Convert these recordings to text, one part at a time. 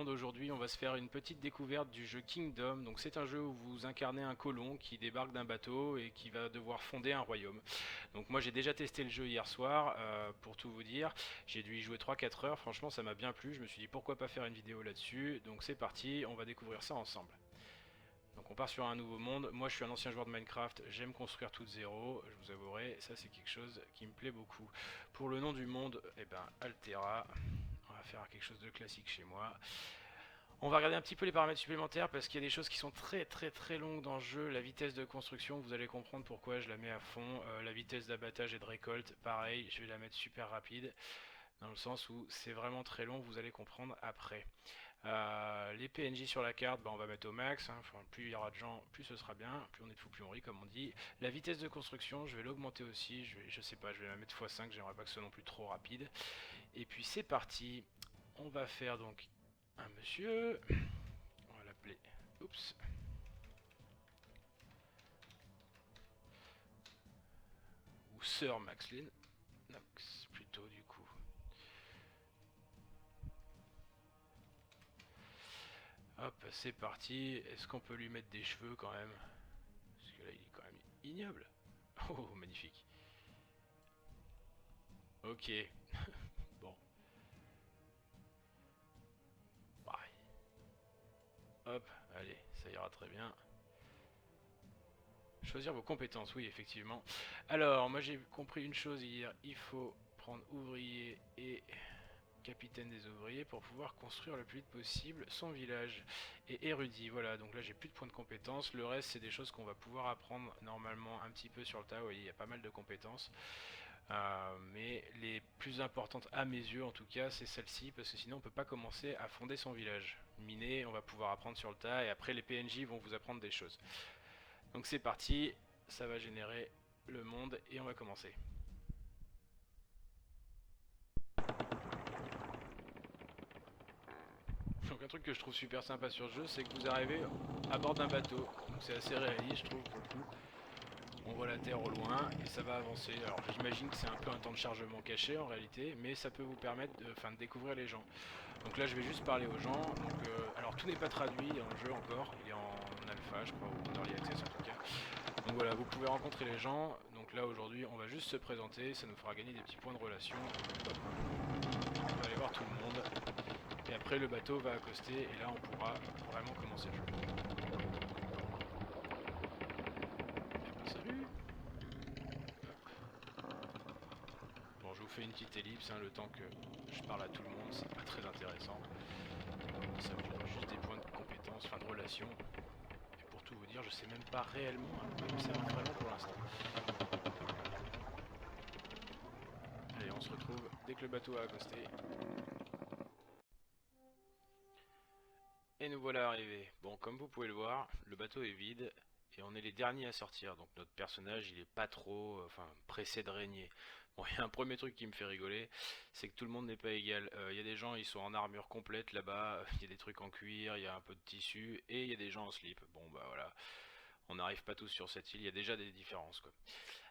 Aujourd'hui, on va se faire une petite découverte du jeu Kingdom. Donc, c'est un jeu où vous incarnez un colon qui débarque d'un bateau et qui va devoir fonder un royaume. Donc, moi, j'ai déjà testé le jeu hier soir, pour tout vous dire. J'ai dû y jouer 3-4 heures. Franchement, ça m'a bien plu. Je me suis dit pourquoi pas faire une vidéo là-dessus. Donc, c'est parti, on va découvrir ça ensemble. Donc, on part sur un nouveau monde. Moi, je suis un ancien joueur de Minecraft. J'aime construire tout de zéro. Je vous avouerai, ça, c'est quelque chose qui me plaît beaucoup. Pour le nom du monde, eh ben, Altera. On va faire quelque chose de classique chez moi. On va regarder un petit peu les paramètres supplémentaires parce qu'il y a des choses qui sont très longues dans le jeu. La vitesse de construction, vous allez comprendre pourquoi je la mets à fond. La vitesse d'abattage et de récolte, pareil, je vais la mettre super rapide. Dans le sens où c'est vraiment très long, vous allez comprendre après. Les PNJ sur la carte, bah, on va mettre au max. Hein. Enfin, plus il y aura de gens, plus ce sera bien. Plus on est de fou, plus on rit, comme on dit. La vitesse de construction, je vais l'augmenter aussi. Je sais pas, je vais la mettre x5. J'aimerais pas que ce soit non plus trop rapide. Et puis c'est parti. On va faire donc un monsieur. On va l'appeler. Oups. Ou Sir Maxlin. Nox plutôt du coup. Hop, c'est parti. Est-ce qu'on peut lui mettre des cheveux quand même? Parce que là il est quand même ignoble. Oh, magnifique. Ok. Bon. Pareil. Hop, allez, ça ira très bien. Choisir vos compétences, oui, effectivement. Alors, moi j'ai compris une chose hier. Il faut prendre ouvrier et capitaine des ouvriers pour pouvoir construire le plus vite possible son village. Et érudit, voilà, donc là j'ai plus de points de compétences. Le reste c'est des choses qu'on va pouvoir apprendre normalement un petit peu sur le tas. Vous voyez, il y a pas mal de compétences. Mais les plus importantes à mes yeux en tout cas c'est celle-ci, parce que sinon on peut pas commencer à fonder son village. Miner, on va pouvoir apprendre sur le tas et après les PNJ vont vous apprendre des choses. Donc c'est parti, ça va générer le monde et on va commencer. Donc un truc que je trouve super sympa sur ce jeu, c'est que vous arrivez à bord d'un bateau. Donc c'est assez réaliste, je trouve, pour le coup. On voit la terre au loin et ça va avancer. Alors j'imagine que c'est un peu un temps de chargement caché en réalité, mais ça peut vous permettre de découvrir les gens. Donc là je vais juste parler aux gens. Donc, alors tout n'est pas traduit dans le jeu encore, il est en alpha je crois, ou en early access en tout cas. Donc voilà, vous pouvez rencontrer les gens. Donc là aujourd'hui on va juste se présenter, ça nous fera gagner des petits points de relation. Hop. On va aller voir tout le monde. Et après le bateau va accoster et là on pourra vraiment commencer le jeu. Eh ben, salut. Bon, je vous fais une petite ellipse, hein, le temps que je parle à tout le monde, c'est pas très intéressant. Ça me donne juste des points de compétence, enfin de relation. Et pour tout vous dire, je sais même pas réellement à quoi ils me servent vraiment pour l'instant. Allez, on se retrouve dès que le bateau a accosté. Et nous voilà arrivés. Bon, comme vous pouvez le voir, le bateau est vide et on est les derniers à sortir. Donc notre personnage, il est pas trop, pressé de régner. Bon, il y a un premier truc qui me fait rigoler, c'est que tout le monde n'est pas égal. Il y a des gens, ils sont en armure complète là-bas. Il y a des trucs en cuir, il y a un peu de tissu et il y a des gens en slip. Bon, bah voilà, on n'arrive pas tous sur cette île. Il y a déjà des différences, quoi.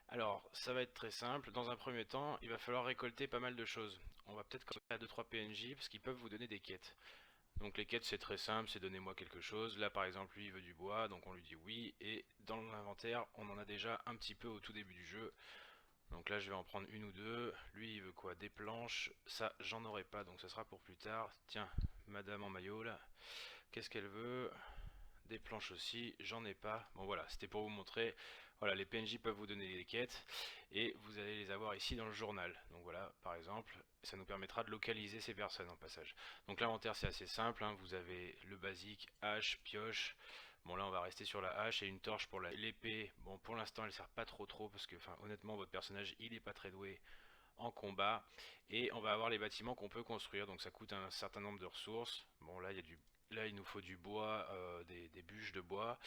Alors, ça va être très simple. Dans un premier temps, il va falloir récolter pas mal de choses. On va peut-être commencer à 2-3 PNJ parce qu'ils peuvent vous donner des quêtes. Donc les quêtes c'est très simple, c'est donnez-moi quelque chose. Là par exemple lui il veut du bois, donc on lui dit oui. Et dans l'inventaire on en a déjà un petit peu au tout début du jeu. Donc là je vais en prendre une ou deux. Lui il veut quoi? Des planches. Ça j'en aurai pas donc ça sera pour plus tard. Tiens, madame en maillot là. Qu'est-ce qu'elle veut? Des planches aussi, j'en ai pas. Bon voilà, c'était pour vous montrer. Voilà, les PNJ peuvent vous donner des quêtes et vous allez les avoir ici dans le journal. Donc voilà, par exemple, ça nous permettra de localiser ces personnes en passage. Donc l'inventaire c'est assez simple, hein. Vous avez le basique, hache, pioche. Bon là on va rester sur la hache et une torche pour l'épée. Bon pour l'instant elle sert pas trop parce que honnêtement votre personnage il est pas très doué en combat. Et on va avoir les bâtiments qu'on peut construire, donc ça coûte un certain nombre de ressources. Bon là il y a du Là, il nous faut du bois, des bûches de bois.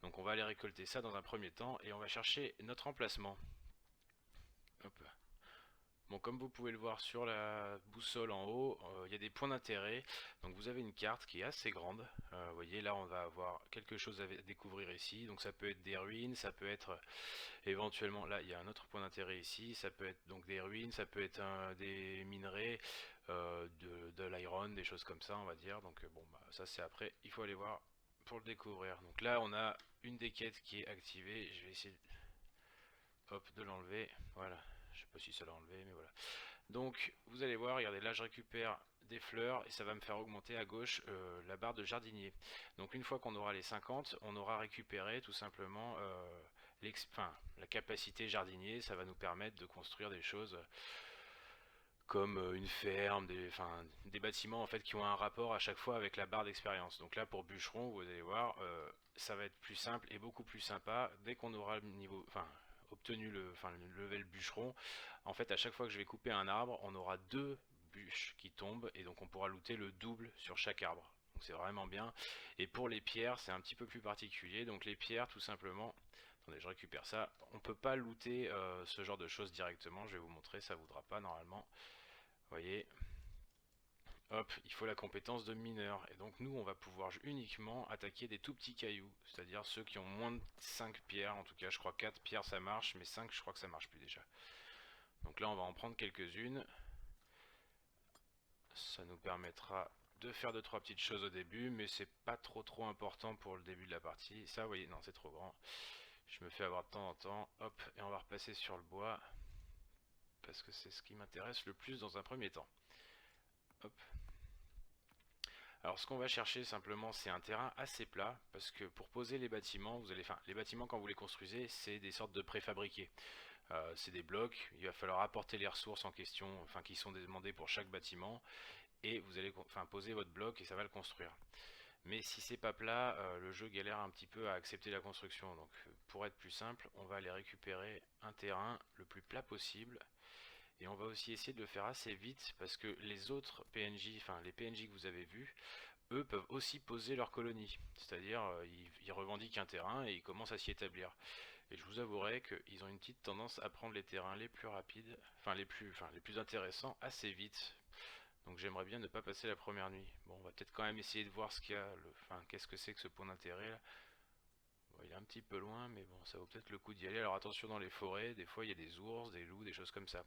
Donc on va aller récolter ça dans un premier temps et on va chercher notre emplacement. Hop. Bon, comme vous pouvez le voir sur la boussole en haut, il y a des points d'intérêt. Donc vous avez une carte qui est assez grande. Vous voyez, là on va avoir quelque chose à découvrir ici. Donc ça peut être des ruines, ça peut être éventuellement, là il y a un autre point d'intérêt ici. Ça peut être donc des ruines, ça peut être des minerais. de l'iron, des choses comme ça on va dire. Donc bon bah ça c'est après, il faut aller voir pour le découvrir. Donc là on a une des quêtes qui est activée, je vais essayer hop, de l'enlever, voilà, je sais pas si ça l'a enlevé mais voilà. Donc vous allez voir, regardez là je récupère des fleurs et ça va me faire augmenter à gauche la barre de jardinier. Donc une fois qu'on aura les 50, on aura récupéré tout simplement la capacité jardinier. Ça va nous permettre de construire des choses comme une ferme, des bâtiments en fait qui ont un rapport à chaque fois avec la barre d'expérience. Donc là pour bûcheron, vous allez voir, ça va être plus simple et beaucoup plus sympa dès qu'on aura le niveau, obtenu le level bûcheron. En fait, à chaque fois que je vais couper un arbre, on aura deux bûches qui tombent et donc on pourra looter le double sur chaque arbre. Donc c'est vraiment bien. Et pour les pierres, c'est un petit peu plus particulier. Donc les pierres, tout simplement. Attendez, je récupère ça. On peut pas looter ce genre de choses directement. Je vais vous montrer, ça voudra pas normalement. Vous voyez, hop, il faut la compétence de mineur. Et donc nous, on va pouvoir uniquement attaquer des tout petits cailloux. C'est-à-dire ceux qui ont moins de 5 pierres. En tout cas, je crois 4 pierres ça marche, mais 5 je crois que ça marche plus déjà. Donc là, on va en prendre quelques-unes. Ça nous permettra de faire 2-3 petites choses au début, mais c'est pas trop important pour le début de la partie. Ça, vous voyez, non, c'est trop grand. Je me fais avoir de temps en temps. Hop, et on va repasser sur le bois. Parce que c'est ce qui m'intéresse le plus dans un premier temps. Hop. Alors ce qu'on va chercher simplement c'est un terrain assez plat parce que pour poser les bâtiments, les bâtiments quand vous les construisez c'est des sortes de préfabriqués. C'est des blocs, il va falloir apporter les ressources en question, qui sont demandées pour chaque bâtiment et vous allez poser votre bloc et ça va le construire. Mais si c'est pas plat, le jeu galère un petit peu à accepter la construction. Donc pour être plus simple, on va aller récupérer un terrain le plus plat possible. Et on va aussi essayer de le faire assez vite parce que les autres PNJ, les PNJ que vous avez vus, eux peuvent aussi poser leur colonie. C'est-à-dire ils revendiquent un terrain et ils commencent à s'y établir. Et je vous avouerai qu'ils ont une petite tendance à prendre les terrains les plus rapides, les plus intéressants assez vite. Donc j'aimerais bien ne pas passer la première nuit. Bon, on va peut-être quand même essayer de voir ce qu'il y a, qu'est-ce que c'est que ce point d'intérêt là. Bon, il est un petit peu loin, mais bon, ça vaut peut-être le coup d'y aller. Alors attention dans les forêts, des fois il y a des ours, des loups, des choses comme ça.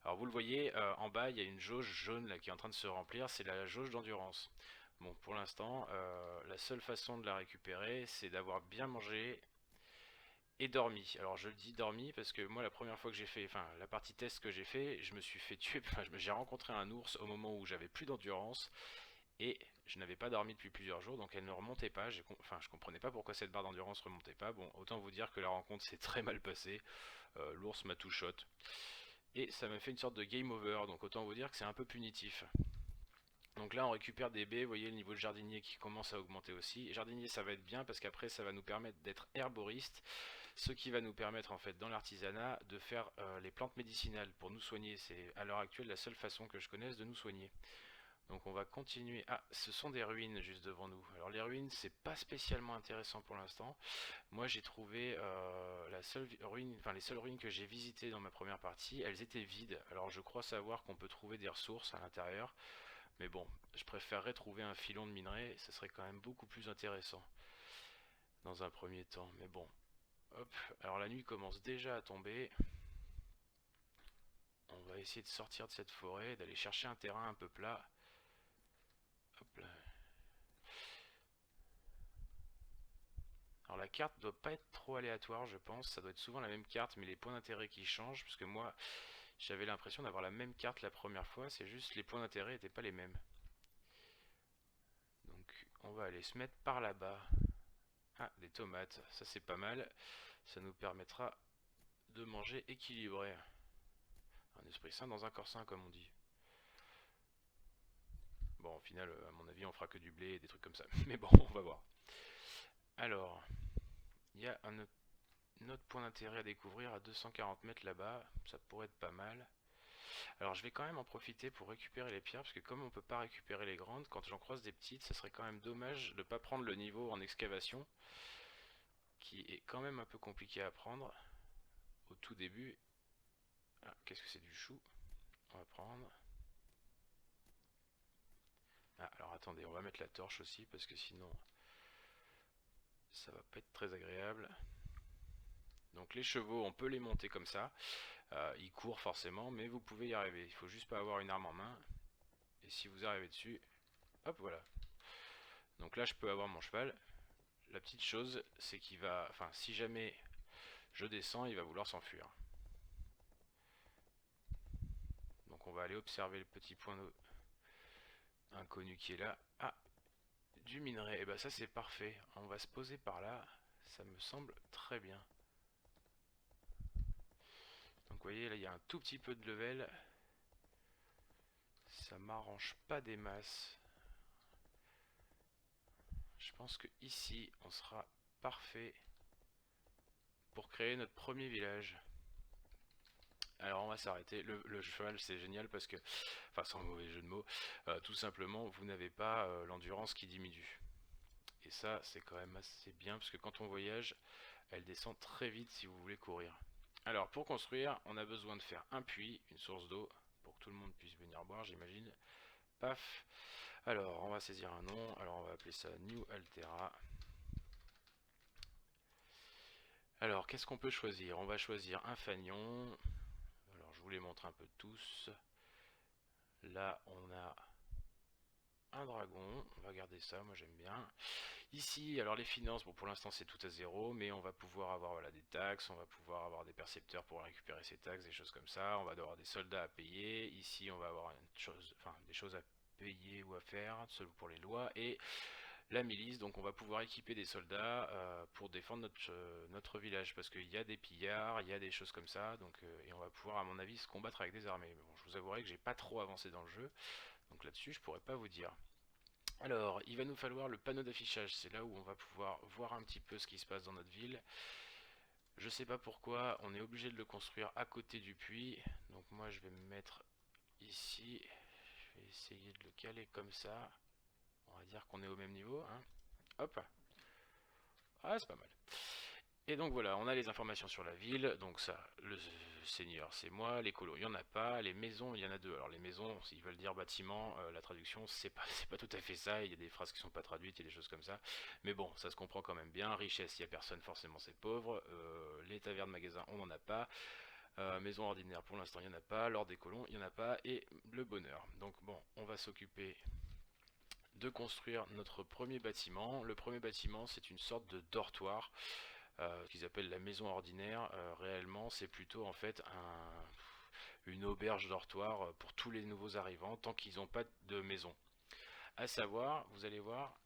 Alors vous le voyez, en bas il y a une jauge jaune là qui est en train de se remplir, c'est la jauge d'endurance. Bon, pour l'instant, la seule façon de la récupérer, c'est d'avoir bien mangé et dormi. Alors je le dis dormi parce que moi la première fois que j'ai fait, la partie test que j'ai fait, je me suis fait tuer, j'ai rencontré un ours au moment où j'avais plus d'endurance et je n'avais pas dormi depuis plusieurs jours donc elle ne remontait pas, je comprenais pas pourquoi cette barre d'endurance remontait pas. Bon, autant vous dire que la rencontre s'est très mal passée, l'ours m'a tout shot et ça m'a fait une sorte de game over, donc autant vous dire que c'est un peu punitif. Donc là on récupère des baies, vous voyez le niveau de jardinier qui commence à augmenter aussi. Et jardinier ça va être bien parce qu'après ça va nous permettre d'être herboriste, ce qui va nous permettre en fait dans l'artisanat de faire les plantes médicinales pour nous soigner. C'est à l'heure actuelle la seule façon que je connaisse de nous soigner. Donc on va continuer. Ah, ce sont des ruines juste devant nous. Alors les ruines c'est pas spécialement intéressant pour l'instant. Moi j'ai trouvé les seules ruines que j'ai visitées dans ma première partie, elles étaient vides. Alors je crois savoir qu'on peut trouver des ressources à l'intérieur. Mais bon, je préférerais trouver un filon de minerai, ça serait quand même beaucoup plus intéressant dans un premier temps. Mais bon, hop, alors la nuit commence déjà à tomber. On va essayer de sortir de cette forêt, d'aller chercher un terrain un peu plat. Hop là. Alors la carte doit pas être trop aléatoire je pense, ça doit être souvent la même carte mais les points d'intérêt qui changent, parce que moi j'avais l'impression d'avoir la même carte la première fois, c'est juste les points d'intérêt n'étaient pas les mêmes. Donc on va aller se mettre par là-bas. Ah, des tomates, ça c'est pas mal, ça nous permettra de manger équilibré. Un esprit sain dans un corps sain comme on dit. Bon au final à mon avis on fera que du blé et des trucs comme ça, mais bon on va voir. Alors, il y a un autre point d'intérêt à découvrir à 240 mètres là-bas, ça pourrait être pas mal. Alors je vais quand même en profiter pour récupérer les pierres, parce que comme on peut pas récupérer les grandes, quand j'en croise des petites, ça serait quand même dommage de pas prendre le niveau en excavation, qui est quand même un peu compliqué à prendre au tout début. Ah, qu'est-ce que c'est du chou? On va prendre. Ah, alors attendez, on va mettre la torche aussi, parce que sinon ça va pas être très agréable. Donc les chevaux, on peut les monter comme ça. Ils courent forcément, mais vous pouvez y arriver. Il faut juste pas avoir une arme en main. si vous arrivez dessus, hop, voilà. Donc là, je peux avoir mon cheval. La petite chose, c'est qu'il va... Enfin, si jamais je descends, il va vouloir s'enfuir. Donc on va aller observer le petit point inconnu qui est là. Ah, du minerai. Et bah ça c'est parfait. On va se poser par là. Ça me semble très bien. Donc vous voyez, là il y a un tout petit peu de level. Ça m'arrange pas des masses. Je pense que ici on sera parfait pour créer notre premier village. Alors on va s'arrêter. Le cheval c'est génial parce que, enfin sans mauvais jeu de mots, tout simplement vous n'avez pas l'endurance qui diminue. Et ça c'est quand même assez bien parce que quand on voyage, elle descend très vite si vous voulez courir. Alors pour construire, on a besoin de faire un puits, une source d'eau, pour que tout le monde puisse venir boire j'imagine. Paf. Alors on va saisir un nom, alors on va appeler ça New Altera. Alors qu'est-ce qu'on peut choisir? On va choisir un fanion. Alors je vous les montre un peu tous. Là on a un dragon, on va garder ça, moi j'aime bien. Ici, alors les finances, bon pour l'instant c'est tout à zéro, mais on va pouvoir avoir voilà, des taxes, on va pouvoir avoir des percepteurs pour récupérer ces taxes, des choses comme ça, on va avoir des soldats à payer, ici on va avoir des choses à payer ou à faire, seul pour les lois, et la milice, donc on va pouvoir équiper des soldats pour défendre notre village, parce qu'il y a des pillards, il y a des choses comme ça, donc, et on va pouvoir à mon avis se combattre avec des armées. Mais bon, je vous avouerai que j'ai pas trop avancé dans le jeu, donc là-dessus je pourrais pas vous dire. Alors, il va nous falloir le panneau d'affichage, c'est là où on va pouvoir voir un petit peu ce qui se passe dans notre ville. Je sais pas pourquoi, on est obligé de le construire à côté du puits, donc moi je vais me mettre ici, je vais essayer de le caler comme ça, on va dire qu'on est au même niveau, hein. Hop, ah c'est pas mal. Et donc voilà, on a les informations sur la ville, donc ça, le seigneur c'est moi, les colons il n'y en a pas, les maisons il y en a deux. Alors les maisons, s'ils veulent dire bâtiment, la traduction c'est pas tout à fait ça, il y a des phrases qui sont pas traduites, il y a des choses comme ça. Mais bon, ça se comprend quand même bien, richesse il n'y a personne, forcément c'est pauvre, les tavernes, magasins on n'en a pas, maison ordinaire pour l'instant il n'y en a pas, l'ordre des colons il n'y en a pas, et le bonheur. Donc bon, on va s'occuper de construire notre premier bâtiment. Le premier bâtiment c'est une sorte de dortoir. Ce qu'ils appellent la maison ordinaire, réellement c'est plutôt en fait une auberge dortoir pour tous les nouveaux arrivants tant qu'ils n'ont pas de maison. À savoir, vous allez voir,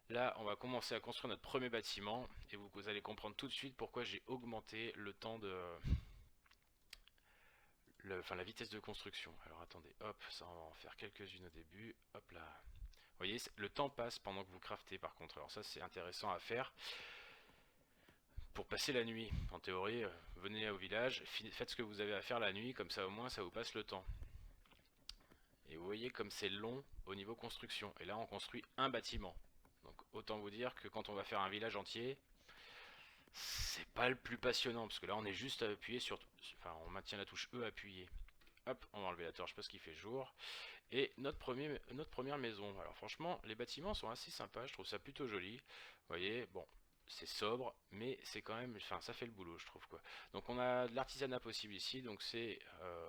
là on va commencer à construire notre premier bâtiment et vous allez comprendre tout de suite pourquoi j'ai augmenté le temps de... enfin la vitesse de construction. Alors attendez, hop, ça on va en faire quelques-unes au début, hop là. Vous voyez, le temps passe pendant que vous craftez par contre, alors ça c'est intéressant à faire. Pour passer la nuit. En théorie, venez au village, faites ce que vous avez à faire la nuit, comme ça au moins ça vous passe le temps. Et vous voyez comme c'est long au niveau construction. Et là on construit un bâtiment. Donc autant vous dire que quand on va faire un village entier, c'est pas le plus passionnant, parce que là on est juste à appuyer sur... Enfin on maintient la touche E appuyée. Hop, on va enlever la torche parce qu'il fait jour. Et notre première maison. Alors franchement, les bâtiments sont assez sympas, je trouve ça plutôt joli. Vous voyez, bon, c'est sobre, mais c'est quand même, enfin ça fait le boulot je trouve quoi. Donc on a de l'artisanat possible ici, donc c'est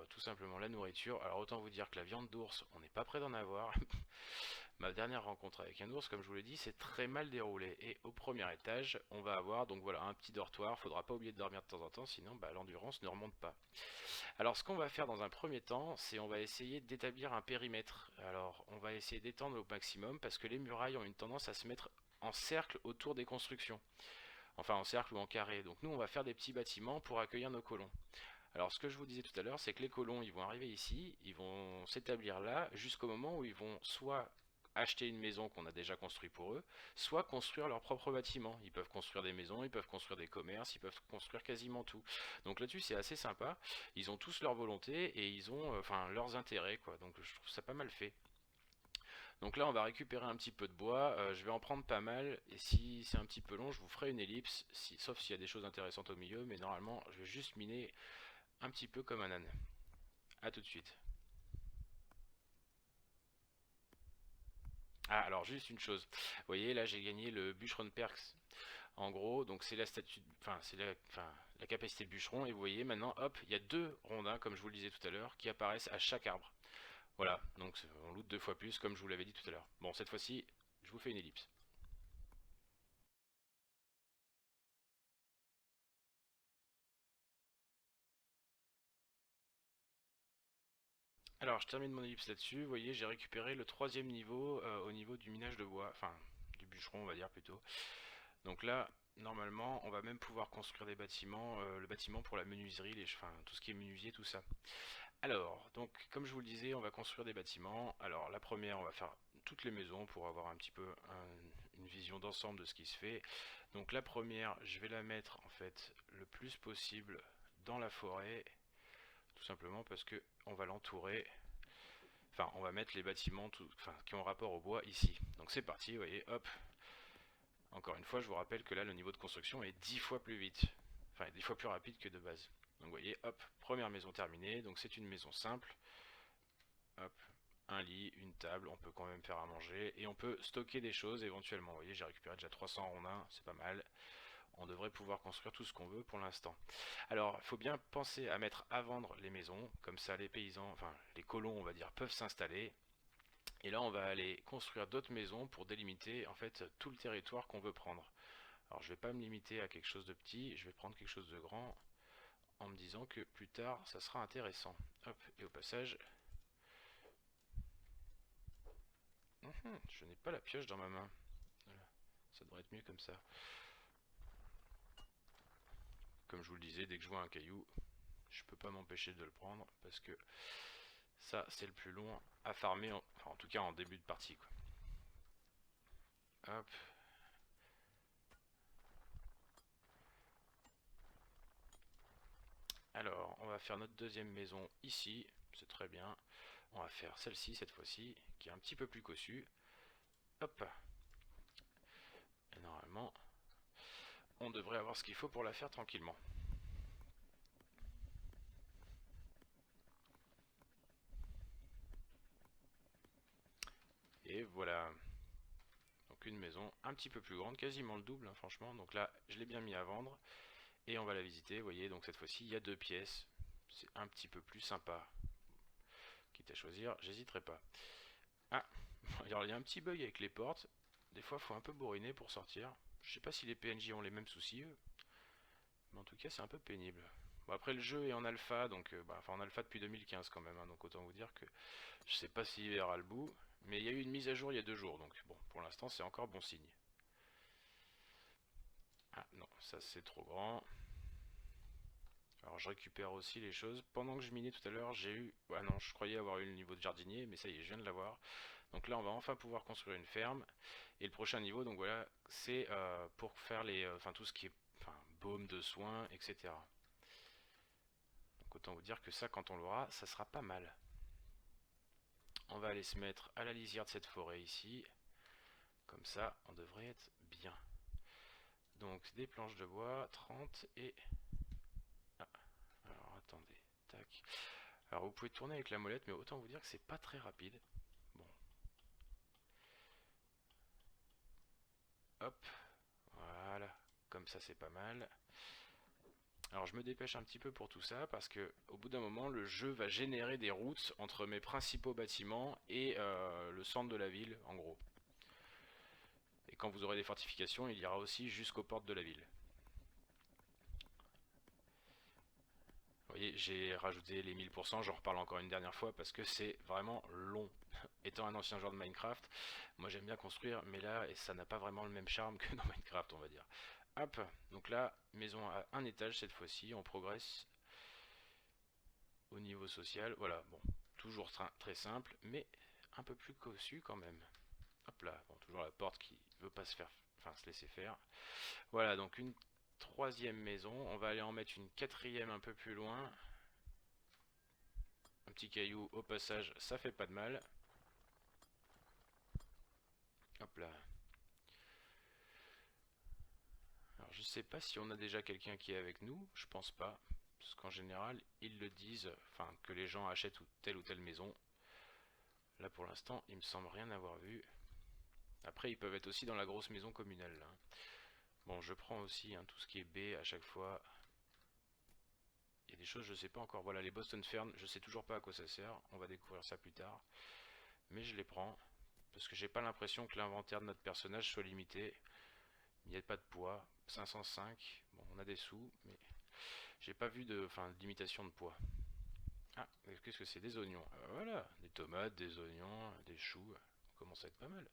tout simplement la nourriture. Alors autant vous dire que la viande d'ours, on n'est pas prêt d'en avoir. Ma dernière rencontre avec un ours, comme je vous l'ai dit, c'est très mal déroulé. Et au premier étage, on va avoir donc voilà un petit dortoir. Faudra pas oublier de dormir de temps en temps, sinon bah, l'endurance ne remonte pas. Alors ce qu'on va faire dans un premier temps, c'est on va essayer d'établir un périmètre. Alors on va essayer d'étendre au maximum parce que les murailles ont une tendance à se mettre en cercle autour des constructions. Enfin en cercle ou en carré. Donc nous on va faire des petits bâtiments pour accueillir nos colons. Alors ce que je vous disais tout à l'heure, c'est que les colons ils vont arriver ici, ils vont s'établir là jusqu'au moment où ils vont soit acheter une maison qu'on a déjà construite pour eux, soit construire leur propre bâtiment. Ils peuvent construire des maisons, ils peuvent construire des commerces, ils peuvent construire quasiment tout. Donc là-dessus c'est assez sympa. Ils ont tous leur volonté et ils ont enfin leurs intérêts quoi. Donc je trouve ça pas mal fait. Donc là on va récupérer un petit peu de bois, je vais en prendre pas mal, et si c'est un petit peu long je vous ferai une ellipse, sauf s'il y a des choses intéressantes au milieu, mais normalement je vais juste miner un petit peu comme un âne. A tout de suite. Ah alors juste une chose, vous voyez là j'ai gagné le bûcheron perks, en gros, donc c'est la statue, enfin c'est la capacité de bûcheron, et vous voyez maintenant hop, il y a deux rondins comme je vous le disais tout à l'heure qui apparaissent à chaque arbre. Voilà, donc on loot 2 fois plus comme je vous l'avais dit tout à l'heure. Bon, cette fois-ci, je vous fais une ellipse. Alors, je termine mon ellipse là-dessus. Vous voyez, j'ai récupéré le 3e niveau au niveau du minage de bois, enfin, du bûcheron, on va dire plutôt. Donc là, normalement, on va même pouvoir construire des bâtiments, le bâtiment pour la menuiserie, enfin, tout ce qui est menuisier, tout ça. Alors, donc, comme je vous le disais, on va construire des bâtiments. Alors, la première, on va faire toutes les maisons pour avoir un petit peu une vision d'ensemble de ce qui se fait. Donc, la première, je vais la mettre, en fait, le plus possible dans la forêt, tout simplement parce que on va l'entourer. Enfin, on va mettre les bâtiments enfin, qui ont rapport au bois ici. Donc c'est parti, vous voyez, hop. Encore une fois, je vous rappelle que là, le niveau de construction est 10 fois plus vite. Enfin, 10 fois plus rapide que de base. Donc vous voyez, hop, première maison terminée. Donc c'est une maison simple. Hop, un lit, une table, on peut quand même faire à manger. Et on peut stocker des choses éventuellement. Vous voyez, j'ai récupéré déjà 300 rondins, c'est pas mal. On devrait pouvoir construire tout ce qu'on veut pour l'instant. Alors, il faut bien penser à mettre à vendre les maisons. Comme ça, les paysans, enfin les colons, on va dire, peuvent s'installer. Et là, on va aller construire d'autres maisons pour délimiter en fait tout le territoire qu'on veut prendre. Alors, je vais pas me limiter à quelque chose de petit, je vais prendre quelque chose de grand en me disant que plus tard, ça sera intéressant. Hop, et au passage, je n'ai pas la pioche dans ma main. Voilà, ça devrait être mieux comme ça. Comme je vous le disais, dès que je vois un caillou, je peux pas m'empêcher de le prendre parce que ça, c'est le plus long à farmer, enfin, en tout cas en début de partie, quoi. Hop. Alors, on va faire notre deuxième maison ici, c'est très bien. On va faire celle-ci cette fois-ci, qui est un petit peu plus cossue. Hop. Et normalement, on devrait avoir ce qu'il faut pour la faire tranquillement. Et voilà. Donc une maison un petit peu plus grande, quasiment le double, hein, franchement. Donc là, je l'ai bien mis à vendre. Et on va la visiter. Vous voyez, donc cette fois-ci, il y a 2 pièces. C'est un petit peu plus sympa. Quitte à choisir, j'hésiterai pas. Ah, alors il y a un petit bug avec les portes. Des fois, il faut un peu bourriner pour sortir. Je sais pas si les PNJ ont les mêmes soucis, eux. Mais en tout cas, c'est un peu pénible. Bon, après, le jeu est en alpha, donc enfin en alpha depuis 2015 quand même, hein, donc autant vous dire que je sais pas s'il verra le bout, mais il y a eu une mise à jour il y a 2 jours, donc bon, pour l'instant, c'est encore bon signe. Ah non, ça c'est trop grand. Alors je récupère aussi les choses. Pendant que je minais tout à l'heure, j'ai eu... Ah non, je croyais avoir eu le niveau de jardinier, mais ça y est, je viens de l'avoir. Donc là, on va enfin pouvoir construire une ferme. Et le prochain niveau, donc voilà, c'est pour faire enfin, tout ce qui est enfin, baume de soins, etc. Donc autant vous dire que ça, quand on l'aura, ça sera pas mal. On va aller se mettre à la lisière de cette forêt ici. Comme ça, on devrait être bien. Donc des planches de bois, 30 et... Ah, alors attendez, tac. Alors vous pouvez tourner avec la molette, mais autant vous dire que c'est pas très rapide. Bon, hop, voilà, comme ça c'est pas mal. Alors je me dépêche un petit peu pour tout ça parce que au bout d'un moment le jeu va générer des routes entre mes principaux bâtiments et le centre de la ville en gros. Et quand vous aurez des fortifications, il ira aussi jusqu'aux portes de la ville. Vous voyez, j'ai rajouté les 1000%, j'en reparle encore une dernière fois parce que c'est vraiment long. Étant un ancien joueur de Minecraft, moi j'aime bien construire, mais là, et ça n'a pas vraiment le même charme que dans Minecraft, on va dire. Hop, donc là, maison à un étage cette fois-ci, on progresse au niveau social. Voilà, bon, toujours très simple, mais un peu plus cossu quand même. Hop là, bon, toujours la porte qui veut pas se faire, enfin se laisser faire. Voilà, donc une troisième maison. On va aller en mettre une quatrième un peu plus loin. Un petit caillou au passage, ça fait pas de mal. Hop là. Alors je sais pas si on a déjà quelqu'un qui est avec nous, je pense pas. Parce qu'en général, ils le disent, enfin que les gens achètent ou telle maison. Là pour l'instant, il me semble rien avoir vu. Après, ils peuvent être aussi dans la grosse maison communale, là. Bon, je prends aussi hein, tout ce qui est B à chaque fois. y a des choses je sais pas encore. Voilà, les Boston Fern, je sais toujours pas à quoi ça sert. On va découvrir ça plus tard. Mais je les prends. Parce que j'ai pas l'impression que l'inventaire de notre personnage soit limité. Il n'y a pas de poids. 505. Bon, on a des sous, mais j'ai pas vu de, enfin, de limitation de poids. Ah, qu'est-ce que c'est? Des oignons. Ah, bah voilà, des tomates, des oignons, des choux. On commence à être pas mal.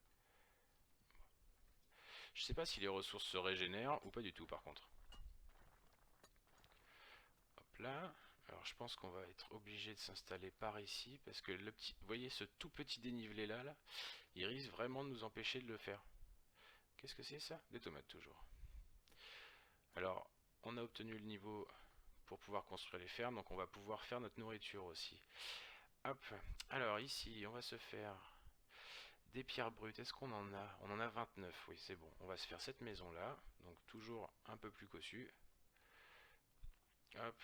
Je sais pas si les ressources se régénèrent ou pas du tout par contre. Hop là. Alors je pense qu'on va être obligé de s'installer par ici parce que le petit, vous voyez ce tout petit dénivelé là, il risque vraiment de nous empêcher de le faire. Qu'est-ce que c'est ça? Des tomates toujours. Alors on a obtenu le niveau pour pouvoir construire les fermes, donc on va pouvoir faire notre nourriture aussi. Hop. Alors ici on va se faire des pierres brutes. Est-ce qu'on en a? On en a 29, oui c'est bon. On va se faire cette maison là, donc toujours un peu plus cossu. Hop.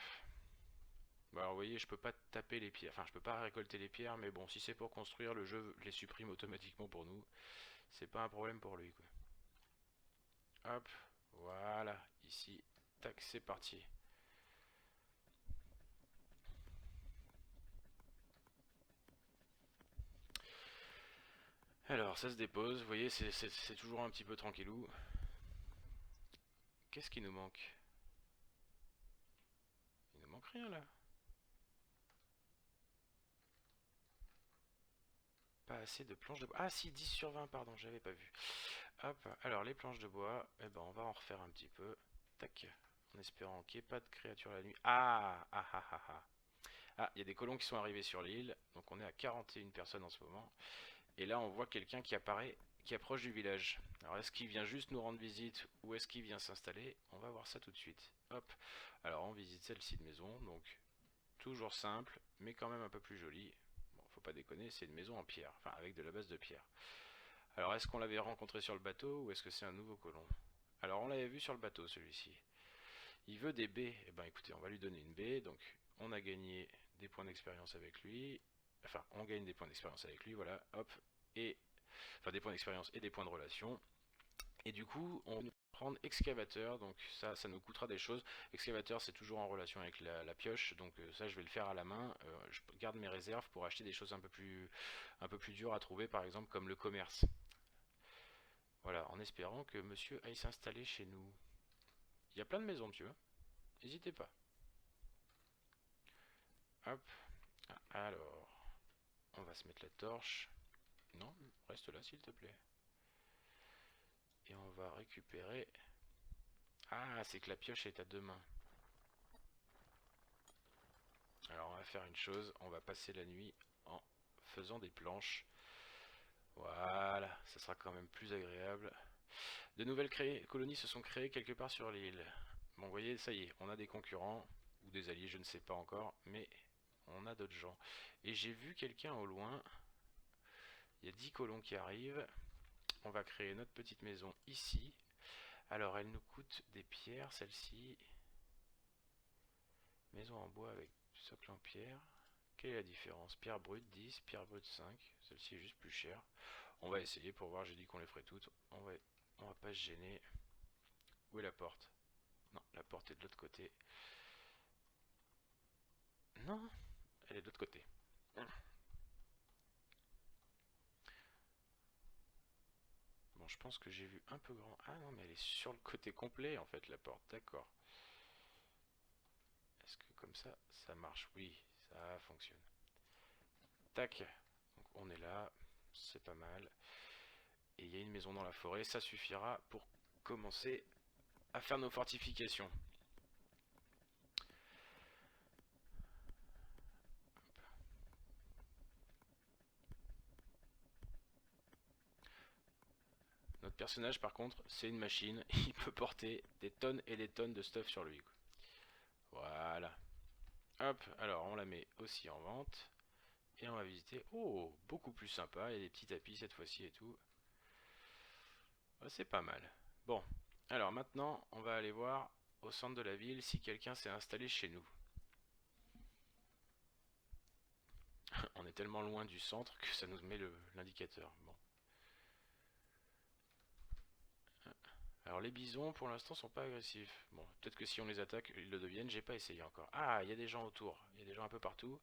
Bah alors vous voyez, je peux pas taper les pierres, enfin je peux pas récolter les pierres, mais bon, si c'est pour construire, le jeu les supprime automatiquement pour nous. C'est pas un problème pour lui, quoi. Hop, voilà, ici, tac, c'est parti. Alors, ça se dépose, vous voyez, c'est toujours un petit peu tranquillou. Qu'est-ce qui nous manque? Il nous manque rien, là. Pas assez de planches de bois. Ah si, 10 sur 20, pardon, j'avais pas vu. Hop, alors les planches de bois, eh ben on va en refaire un petit peu. Tac, en espérant qu'il n'y ait pas de créatures la nuit. Ah, ah, ah, ah, ah. Ah, il y a des colons qui sont arrivés sur l'île, donc on est à 41 personnes en ce moment. Et là on voit quelqu'un qui apparaît, qui approche du village. Alors est-ce qu'il vient juste nous rendre visite ou est-ce qu'il vient s'installer? On va voir ça tout de suite. Hop, alors on visite celle-ci de maison, donc toujours simple, mais quand même un peu plus jolie. Bon, faut pas déconner, c'est une maison en pierre, enfin avec de la base de pierre. Alors est-ce qu'on l'avait rencontré sur le bateau ou est-ce que c'est un nouveau colon? Alors on l'avait vu sur le bateau celui-ci. Il veut des baies. Eh ben écoutez, on va lui donner une baie. Donc on a gagné des points d'expérience avec lui. Enfin, on gagne des points d'expérience avec lui, voilà, hop. Et enfin des points d'expérience et des points de relation. Et du coup, on va prendre excavateur, donc ça nous coûtera des choses. Excavateur, c'est toujours en relation avec la pioche, donc ça je vais le faire à la main. Je garde mes réserves pour acheter des choses un peu plus dures à trouver, par exemple comme le commerce. Voilà, en espérant que monsieur aille s'installer chez nous. Il y a plein de maisons, monsieur. N'hésitez pas. Hop. Ah, alors, on va se mettre la torche. Non, reste là s'il te plaît. Et on va récupérer... Ah, c'est que la pioche est à deux mains. Alors on va faire une chose, on va passer la nuit en faisant des planches. Voilà, ça sera quand même plus agréable. De nouvelles colonies se sont créées quelque part sur l'île. Bon, vous voyez, ça y est, on a des concurrents, ou des alliés, je ne sais pas encore, mais on a d'autres gens. Et j'ai vu quelqu'un au loin, il y a 10 colons qui arrivent. On va créer notre petite maison ici. Alors, elle nous coûte des pierres, celle-ci. Maison en bois avec socle en pierre. Quelle est la différence? Pierre brute 10, pierre brute 5. Celle-ci est juste plus chère. On va essayer pour voir, j'ai dit qu'on les ferait toutes. On va pas se gêner. Où est la porte? Non, la porte est de l'autre côté. Non, elle est de l'autre côté. Bon, je pense que j'ai vu un peu grand. Ah non, mais elle est sur le côté complet en fait, la porte. D'accord. Est-ce que comme ça marche? Oui, ça fonctionne. Tac. Donc on est là. C'est pas mal. Et il y a une maison dans la forêt. Ça suffira pour commencer à faire nos fortifications. Notre personnage par contre, c'est une machine. Il peut porter des tonnes et des tonnes de stuff sur lui, quoi. Voilà. Hop, alors on la met aussi en vente. Et on va visiter. Oh, beaucoup plus sympa. Il y a des petits tapis cette fois-ci et tout. Oh, c'est pas mal. Bon, alors maintenant, on va aller voir au centre de la ville si quelqu'un s'est installé chez nous. On est tellement loin du centre que ça nous met l'indicateur. Bon. Alors les bisons pour l'instant sont pas agressifs. Bon, peut-être que si on les attaque, ils le deviennent. J'ai pas essayé encore. Ah, il y a des gens autour. Il y a des gens un peu partout.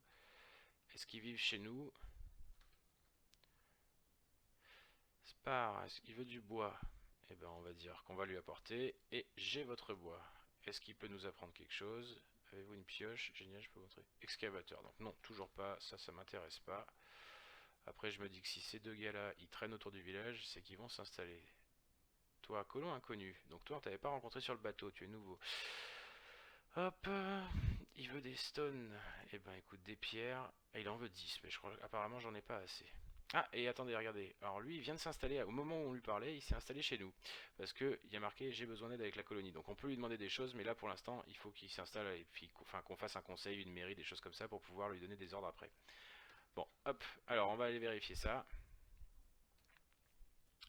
Est-ce qu'ils vivent chez nous? Spar, est-ce qu'il veut du bois? Eh ben on va dire qu'on va lui apporter. Et j'ai votre bois. Est-ce qu'il peut nous apprendre quelque chose? Avez-vous une pioche? Génial, je peux vous montrer. Excavateur. Donc non, toujours pas. Ça m'intéresse pas. Après, je me dis que si ces deux gars-là, ils traînent autour du village, c'est qu'ils vont s'installer. Toi, colon inconnu. Donc toi, on t'avait pas rencontré sur le bateau, tu es nouveau. Hop, il veut des stones. Eh ben écoute, des pierres. Et il en veut 10, mais je crois apparemment j'en ai pas assez. Ah, et attendez, regardez. Alors lui, il vient de s'installer, au moment où on lui parlait, il s'est installé chez nous. Parce que il y a marqué j'ai besoin d'aide avec la colonie. Donc on peut lui demander des choses, mais là pour l'instant, il faut qu'il s'installe et puis enfin, qu'on fasse un conseil, une mairie, des choses comme ça pour pouvoir lui donner des ordres après. Bon, hop, alors on va aller vérifier ça.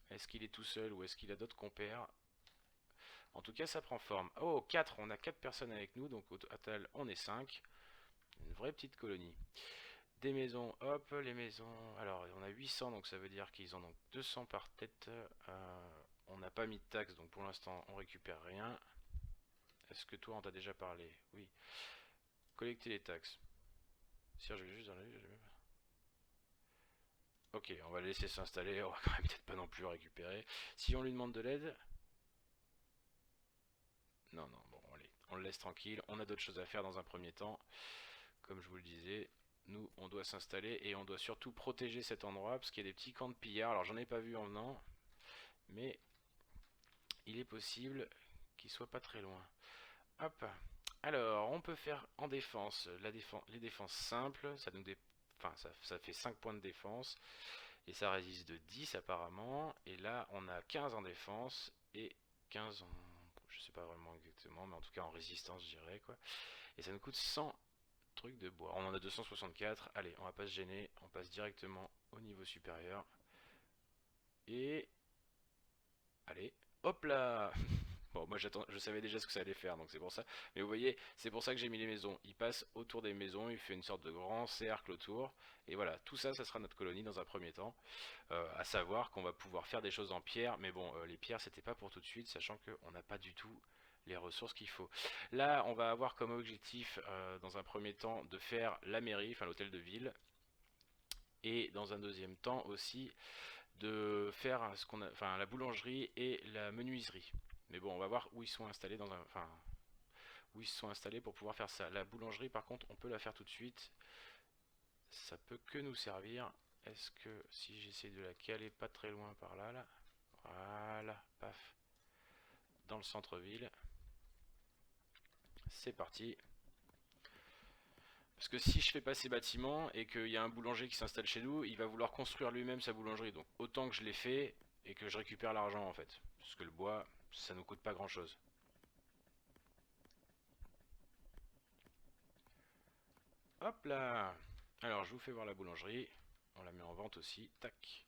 Est-ce qu'il est tout seul ou est-ce qu'il a d'autres compères? En tout cas, ça prend forme. Oh, 4, on a 4 personnes avec nous, donc au total, on est 5. Une vraie petite colonie. Des maisons, hop, les maisons. Alors, on a 800, donc ça veut dire qu'ils en ont 200 par tête. On n'a pas mis de taxes, donc pour l'instant, on récupère rien. Est-ce que toi, on t'a déjà parlé? Oui. Collecter les taxes. Si, je vais juste dans la... Ok, on va le laisser s'installer, on va quand même peut-être pas non plus récupérer. Si on lui demande de l'aide... Non, non, bon, allez, on le laisse tranquille. On a d'autres choses à faire dans un premier temps. Comme je vous le disais, nous, on doit s'installer et on doit surtout protéger cet endroit parce qu'il y a des petits camps de pillards. Alors, j'en ai pas vu en venant, mais il est possible qu'il soit pas très loin. Hop. Alors, on peut faire en défense, les défenses simples. Enfin, ça fait 5 points de défense et ça résiste de 10 apparemment. Et là, on a 15 en défense et 15 en... Je sais pas vraiment exactement, mais en tout cas en résistance, je dirais quoi. Et ça nous coûte 100 trucs de bois. On en a 264. Allez, on va pas se gêner. On passe directement au niveau supérieur. Et... Allez, hop là. Bon, moi je savais déjà ce que ça allait faire, donc c'est pour ça. Mais vous voyez, c'est pour ça que j'ai mis les maisons. Il passe autour des maisons, il fait une sorte de grand cercle autour. Et voilà, tout ça, ça sera notre colonie dans un premier temps. À savoir qu'on va pouvoir faire des choses en pierre. Mais bon, les pierres, c'était pas pour tout de suite, sachant qu'on n'a pas du tout les ressources qu'il faut. Là, on va avoir comme objectif, dans un premier temps, de faire la mairie, enfin l'hôtel de ville. Et dans un deuxième temps aussi, de faire enfin, la boulangerie et la menuiserie. Mais bon, on va voir où ils sont installés enfin, où ils se sont installés pour pouvoir faire ça. La boulangerie, par contre, on peut la faire tout de suite. Ça peut que nous servir. Est-ce que si j'essaie de la caler pas très loin par là, là, voilà, paf, dans le centre-ville, c'est parti. Parce que si je fais pas ces bâtiments et qu'il y a un boulanger qui s'installe chez nous, il va vouloir construire lui-même sa boulangerie. Donc autant que je l'ai fait et que je récupère l'argent en fait. Parce que le bois, ça nous coûte pas grand-chose. Hop là. Alors je vous fais voir la boulangerie. On la met en vente aussi. Tac.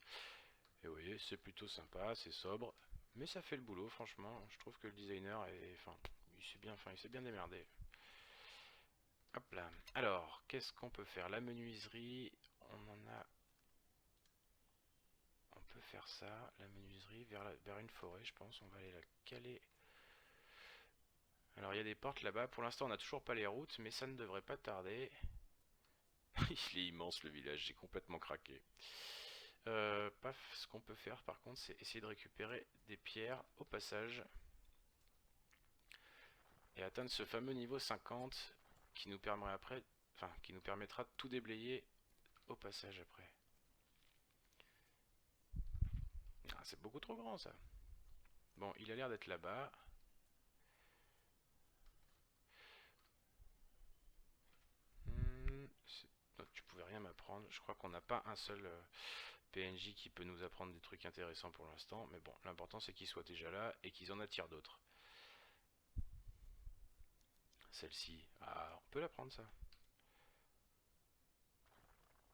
Et vous voyez, c'est plutôt sympa, c'est sobre. Mais ça fait le boulot, franchement. Je trouve que le designer est... Enfin, il s'est bien démerdé. Hop là. Alors, qu'est-ce qu'on peut faire? La menuiserie, on en a... On peut faire ça, la menuiserie, vers une forêt, je pense. On va aller la caler. Alors, il y a des portes là-bas. Pour l'instant, on n'a toujours pas les routes, mais ça ne devrait pas tarder. Il est immense le village, j'ai complètement craqué. Paf, ce qu'on peut faire par contre, c'est essayer de récupérer des pierres au passage et atteindre ce fameux niveau 50 qui nous permettra après, enfin, qui nous permettra de tout déblayer au passage après. Ah, c'est beaucoup trop grand ça. Bon, il a l'air d'être là-bas. Non, tu pouvais rien m'apprendre. Je crois qu'on n'a pas un seul PNJ qui peut nous apprendre des trucs intéressants pour l'instant. Mais bon, l'important c'est qu'ils soient déjà là et qu'ils en attirent d'autres. Celle-ci, ah, on peut la prendre ça.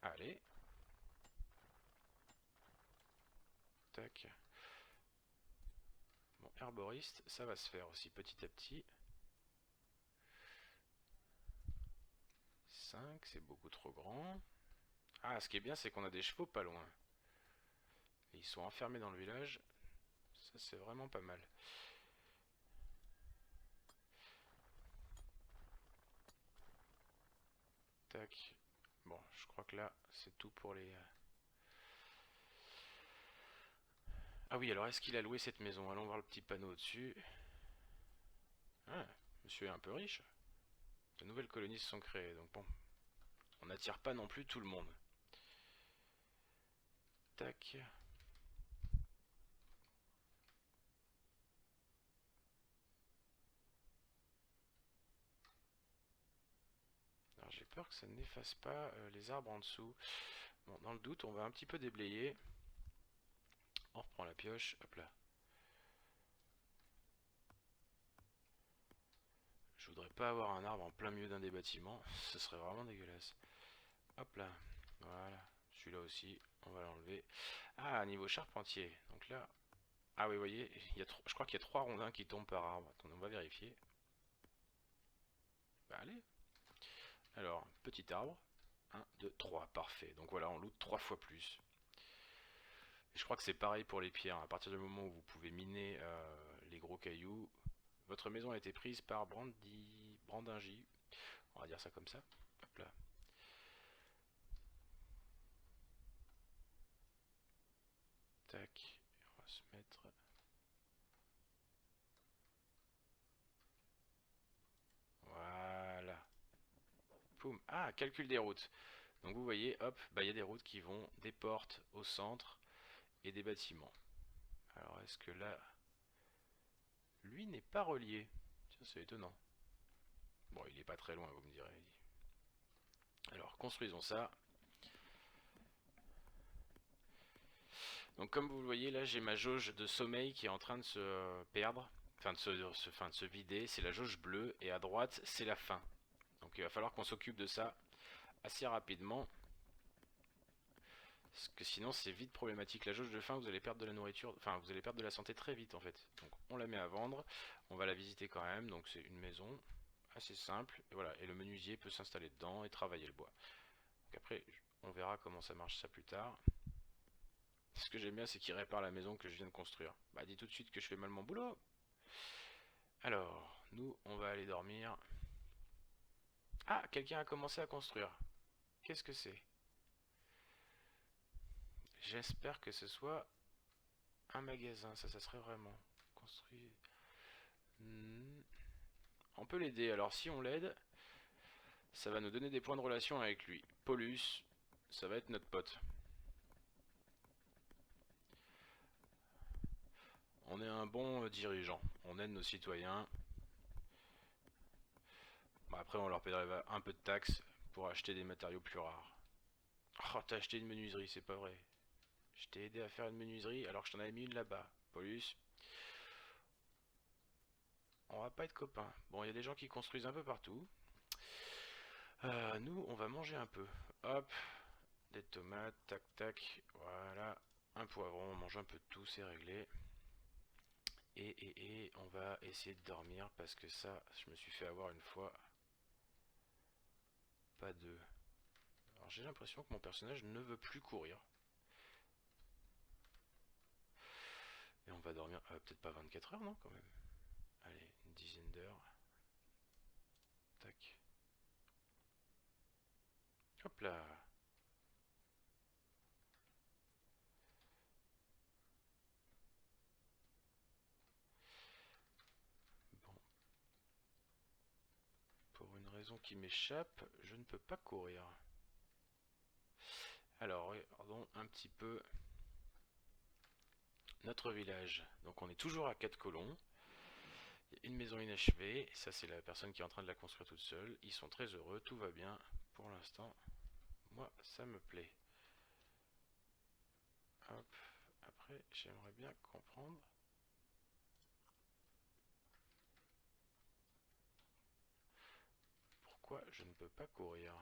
Allez. Tac. Bon, herboriste, ça va se faire aussi petit à petit. 5, c'est beaucoup trop grand. Ah, ce qui est bien, c'est qu'on a des chevaux pas loin. Et ils sont enfermés dans le village. Ça, c'est vraiment pas mal. tac. Bon, je crois que là, c'est tout pour les... Ah oui, alors est-ce qu'il a loué cette maison? Allons voir le petit panneau au-dessus. Ah, monsieur est un peu riche. De nouvelles colonies se sont créées, donc bon, on n'attire pas non plus tout le monde. Tac. Alors j'ai peur que ça n'efface pas les arbres en dessous. Bon, dans le doute, on va un petit peu déblayer. On reprend la pioche, hop là. Je voudrais pas avoir un arbre en plein milieu d'un des bâtiments, ce serait vraiment dégueulasse. Hop là, voilà. Celui-là aussi, on va l'enlever. Ah, niveau charpentier, donc là... Ah oui, vous voyez, je crois qu'il y a 3 rondins qui tombent par arbre. Attendez, on va vérifier. Bah allez. Alors, petit arbre. 1, 2, 3, parfait. Donc voilà, on loot 3 fois plus. Et je crois que c'est pareil pour les pierres. À partir du moment où vous pouvez miner les gros cailloux, votre maison a été prise par Brandingy. On va dire ça comme ça. Hop là. Tac. On va se mettre... Voilà. Poum. Ah, calcul des routes. Donc vous voyez, hop, bah il y a des routes qui vont des portes au centre et des bâtiments. Alors est-ce que là... Lui n'est pas relié. Tiens, c'est étonnant. Bon, il est pas très loin, vous me direz. Alors, construisons ça. Donc comme vous le voyez, là j'ai ma jauge de sommeil qui est en train de se perdre. Enfin, de se vider. C'est la jauge bleue. Et à droite, c'est la faim. Donc il va falloir qu'on s'occupe de ça assez rapidement. Parce que sinon c'est vite problématique. La jauge de faim, vous allez perdre de la nourriture. Enfin, vous allez perdre de la santé très vite en fait. Donc on la met à vendre. On va la visiter quand même. Donc c'est une maison assez simple. Et voilà. Et le menuisier peut s'installer dedans et travailler le bois. Donc après, on verra comment ça marche ça plus tard. Ce que j'aime bien, c'est qu'il répare la maison que je viens de construire. Bah, dis tout de suite que je fais mal mon boulot. Alors, nous, on va aller dormir. Ah, quelqu'un a commencé à construire. Qu'est-ce que c'est? J'espère que ce soit un magasin. Ça serait vraiment construit. On peut l'aider. Alors, si on l'aide, ça va nous donner des points de relation avec lui. Paulus, ça va être notre pote. On est un bon dirigeant. On aide nos citoyens. Bon, après, on leur paiera un peu de taxes pour acheter des matériaux plus rares. Oh, t'as acheté une menuiserie, c'est pas vrai. Je t'ai aidé à faire une menuiserie alors que je t'en avais mis une là-bas. Paulus, on va pas être copains. Bon, il y a des gens qui construisent un peu partout. Nous, on va manger un peu. Hop, des tomates, tac tac, voilà. Un poivron, on mange un peu de tout, c'est réglé. Et on va essayer de dormir parce que ça, je me suis fait avoir une fois. Pas de... Alors j'ai l'impression que mon personnage ne veut plus courir. Et on va dormir, peut-être pas 24 heures, non, quand même. Allez, une dizaine d'heures. Tac. Hop là. Bon. Pour une raison qui m'échappe, je ne peux pas courir. Alors, regardons un petit peu notre village. Donc on est toujours à 4 colons. Il y a une maison inachevée. Ça, c'est la personne qui est en train de la construire toute seule. Ils sont très heureux, tout va bien. Pour l'instant, moi, ça me plaît. Hop. Après, j'aimerais bien comprendre. Pourquoi je ne peux pas courir?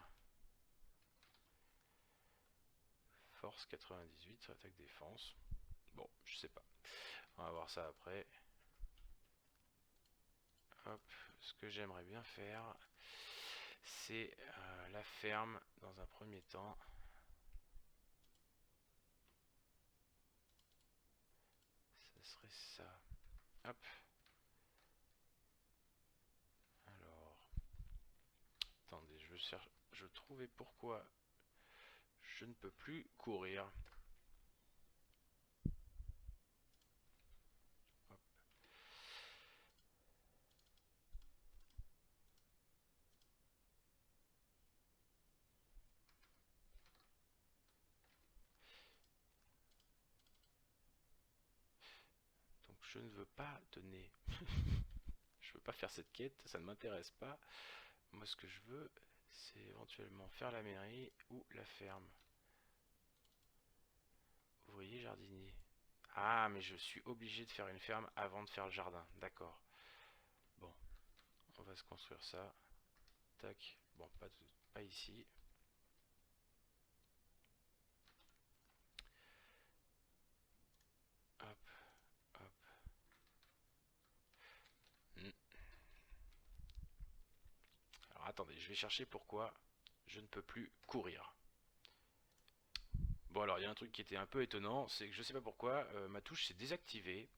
Force 98, attaque défense. Bon, je sais pas. On va voir ça après. Hop, ce que j'aimerais bien faire, c'est la ferme dans un premier temps. Ce serait ça. Hop. Alors, attendez, je trouver pourquoi je ne peux plus courir. Hop. Donc je ne veux pas donner. Je veux pas faire cette quête, ça ne m'intéresse pas. Moi ce que je veux, c'est éventuellement faire la mairie ou la ferme. Ouvrier jardinier. Ah, mais je suis obligé de faire une ferme avant de faire le jardin. D'accord. Bon, on va se construire ça. Tac. Bon, pas ici. Hop, hop. Hmm. Alors attendez, je vais chercher pourquoi je ne peux plus courir. Bon alors il y a un truc qui était un peu étonnant, c'est que je sais pas pourquoi, ma touche s'est désactivée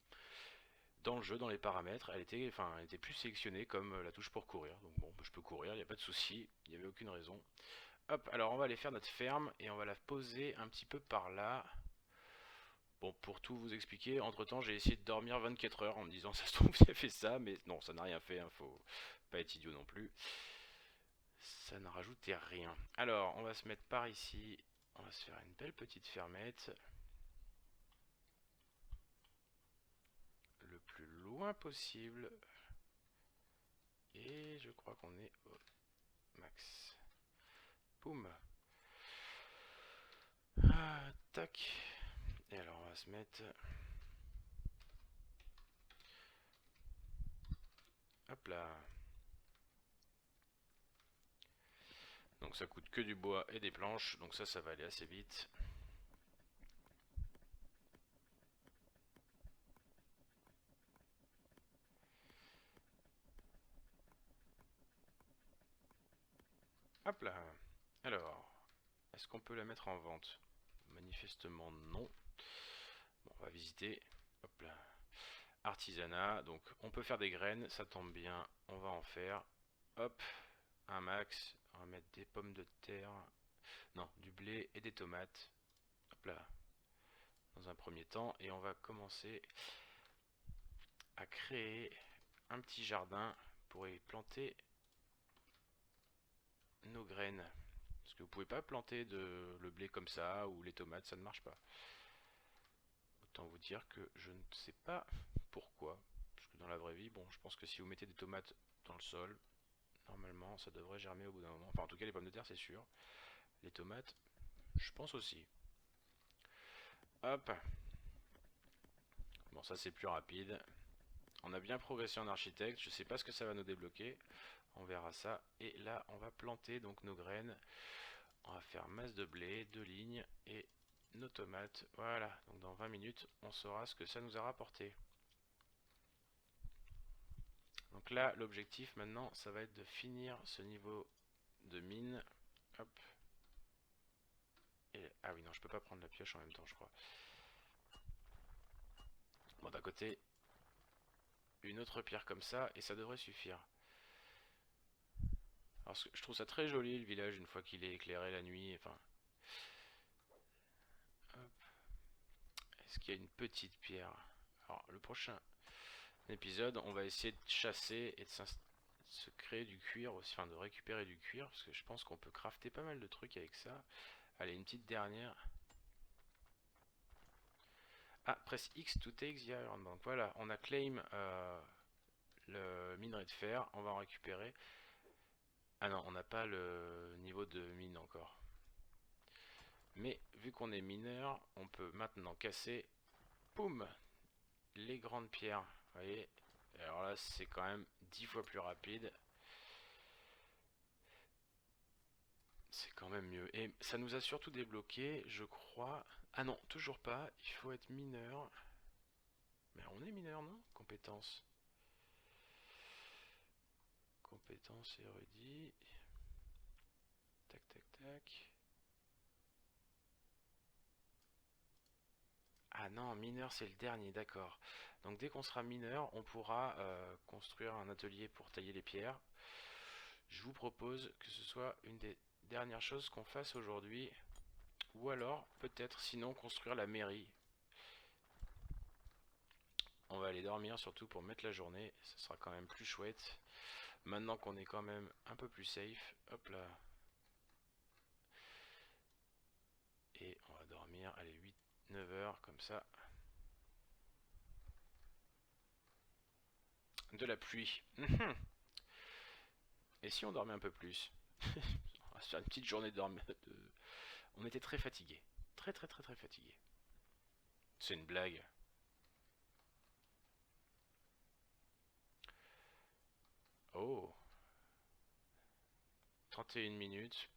dans le jeu, dans les paramètres, elle était plus sélectionnée comme la touche pour courir. Donc bon, je peux courir, il n'y a pas de souci, il n'y avait aucune raison. Hop, alors on va aller faire notre ferme et on va la poser un petit peu par là. Bon, pour tout vous expliquer, entre temps j'ai essayé de dormir 24 heures en me disant ça se trouve j'ai fait ça, mais non, ça n'a rien fait, hein, faut pas être idiot non plus. Ça n'a rajouté rien. Alors, on va se mettre par ici, on va se faire une belle petite fermette. Le plus loin possible. Et je crois qu'on est au max. Boum. Ah, tac. Et alors on va se mettre... Hop là. Donc ça coûte que du bois et des planches. Donc ça va aller assez vite. Hop là. Alors, est-ce qu'on peut la mettre en vente? Manifestement non. Bon, on va visiter. Hop là. Artisanat, donc on peut faire des graines, ça tombe bien, on va en faire. Hop, un max, on va mettre des pommes de terre, non, du blé et des tomates. Hop là, dans un premier temps, et on va commencer à créer un petit jardin pour y planter nos graines. Parce que vous pouvez pas planter le blé comme ça, ou les tomates, ça ne marche pas. Autant vous dire que je ne sais pas pourquoi. Parce que dans la vraie vie, bon, je pense que si vous mettez des tomates dans le sol, normalement, ça devrait germer au bout d'un moment. Enfin, en tout cas, les pommes de terre, c'est sûr. Les tomates, je pense aussi. Hop. Bon, ça, c'est plus rapide. On a bien progressé en architecte. Je sais pas ce que ça va nous débloquer. On verra ça. Et là, on va planter donc nos graines. On va faire masse de blé, 2 lignes et nos tomates. Voilà. Donc, dans 20 minutes, on saura ce que ça nous a rapporté. Donc là, l'objectif maintenant, ça va être de finir ce niveau de mine. Hop. Et, ah oui, non, je peux pas prendre la pioche en même temps, je crois. Bon, d'un côté, une autre pierre comme ça, et ça devrait suffire. Alors, je trouve ça très joli, le village, une fois qu'il est éclairé la nuit. Enfin, est-ce qu'il y a une petite pierre? Alors, le prochain épisode, on va essayer de chasser et de se créer du cuir aussi, enfin de récupérer du cuir, parce que je pense qu'on peut crafter pas mal de trucs avec ça. Allez, une petite dernière. Ah, press X to take the iron. Donc voilà, on a claim le minerai de fer, on va en récupérer. Ah non, on n'a pas le niveau de mine encore. Mais vu qu'on est mineur, on peut maintenant casser, poum, les grandes pierres. Vous voyez? Alors là, c'est quand même 10 fois plus rapide. C'est quand même mieux. Et ça nous a surtout débloqué, je crois... Ah non, toujours pas. Il faut être mineur. Mais on est mineur, non? Compétences. Compétences érudit. Tac, tac, tac. Ah non, mineur c'est le dernier, d'accord. Donc dès qu'on sera mineur, on pourra construire un atelier pour tailler les pierres. Je vous propose que ce soit une des dernière chose qu'on fasse aujourd'hui. Ou alors, peut-être, sinon, construire la mairie. On va aller dormir, surtout pour mettre la journée. Ça sera quand même plus chouette. Maintenant qu'on est quand même un peu plus safe. Hop là. Et on va dormir, allez, 8-9 heures, comme ça. De la pluie. Et si on dormait un peu plus? On va se faire une petite journée de dormir. On était très fatigués. Très très très très fatigués. C'est une blague. Oh, 31 minutes.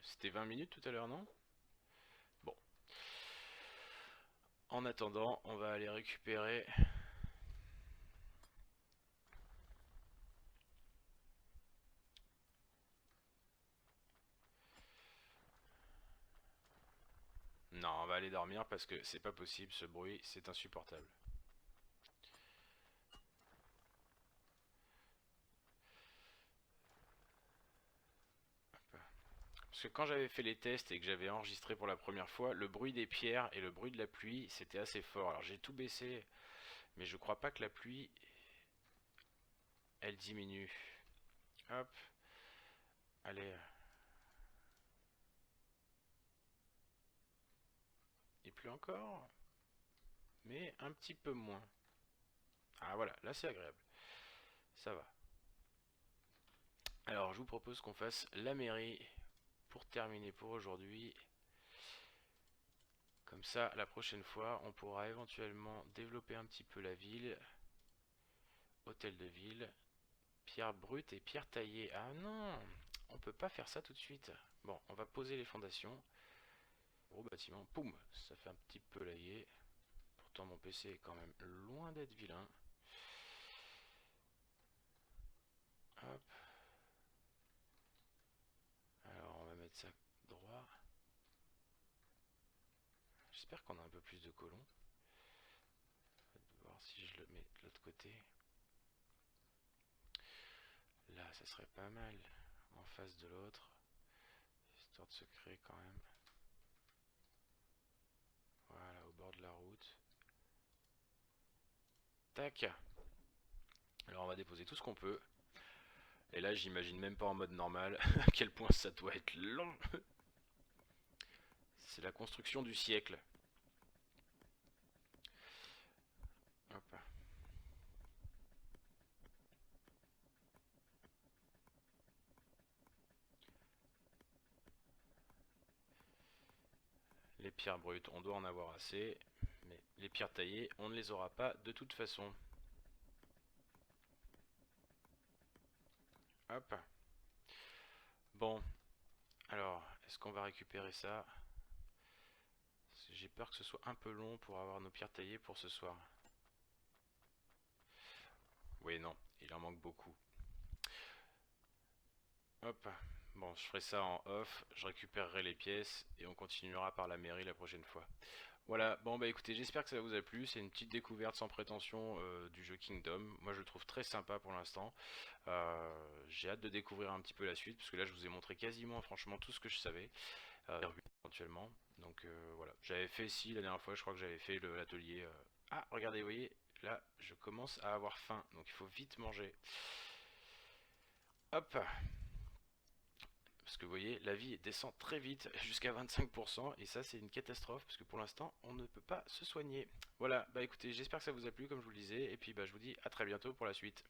C'était 20 minutes tout à l'heure, non? Bon. En attendant, on va aller récupérer. Non, on va aller dormir parce que c'est pas possible, ce bruit, c'est insupportable. Parce que quand j'avais fait les tests et que j'avais enregistré pour la première fois, le bruit des pierres et le bruit de la pluie, c'était assez fort. Alors j'ai tout baissé, mais je crois pas que la pluie, elle diminue. Hop, allez. Il pleut encore, mais un petit peu moins. Ah voilà, là c'est agréable. Ça va. Alors je vous propose qu'on fasse la mairie pour terminer pour aujourd'hui. Comme ça, la prochaine fois, on pourra éventuellement développer un petit peu la ville. Hôtel de ville. Pierre brute et pierre taillée. Ah non, on peut pas faire ça tout de suite. Bon, on va poser les fondations. Gros bâtiment. Poum, ça fait un petit peu layer. Pourtant mon PC est quand même loin d'être vilain. Hop. Alors on va mettre ça droit. J'espère qu'on a un peu plus de colons. On va voir si je le mets de l'autre côté. Là, ça serait pas mal. En face de l'autre. Histoire de se créer quand même. Voilà, au bord de la route. Tac. Alors on va déposer tout ce qu'on peut. Et là, j'imagine même pas en mode normal à quel point ça doit être long. C'est la construction du siècle. Hop. Les pierres brutes, on doit en avoir assez. Mais les pierres taillées, on ne les aura pas de toute façon. Hop. Bon. Alors, est-ce qu'on va récupérer ça? J'ai peur que ce soit un peu long pour avoir nos pierres taillées pour ce soir. Oui, non, il en manque beaucoup. Hop. Bon, je ferai ça en off, je récupérerai les pièces et on continuera par la mairie la prochaine fois. Voilà, bon bah écoutez, j'espère que ça vous a plu, c'est une petite découverte sans prétention du jeu Kingdom. Moi je le trouve très sympa pour l'instant. J'ai hâte de découvrir un petit peu la suite, parce que là je vous ai montré quasiment franchement tout ce que je savais, éventuellement. Donc voilà, j'avais fait si la dernière fois, je crois que j'avais fait l'atelier. Ah regardez, vous voyez, là je commence à avoir faim, donc il faut vite manger. Hop. Parce que vous voyez, la vie descend très vite jusqu'à 25% et ça c'est une catastrophe parce que pour l'instant on ne peut pas se soigner. Voilà, bah écoutez, j'espère que ça vous a plu comme je vous le disais et puis bah je vous dis à très bientôt pour la suite.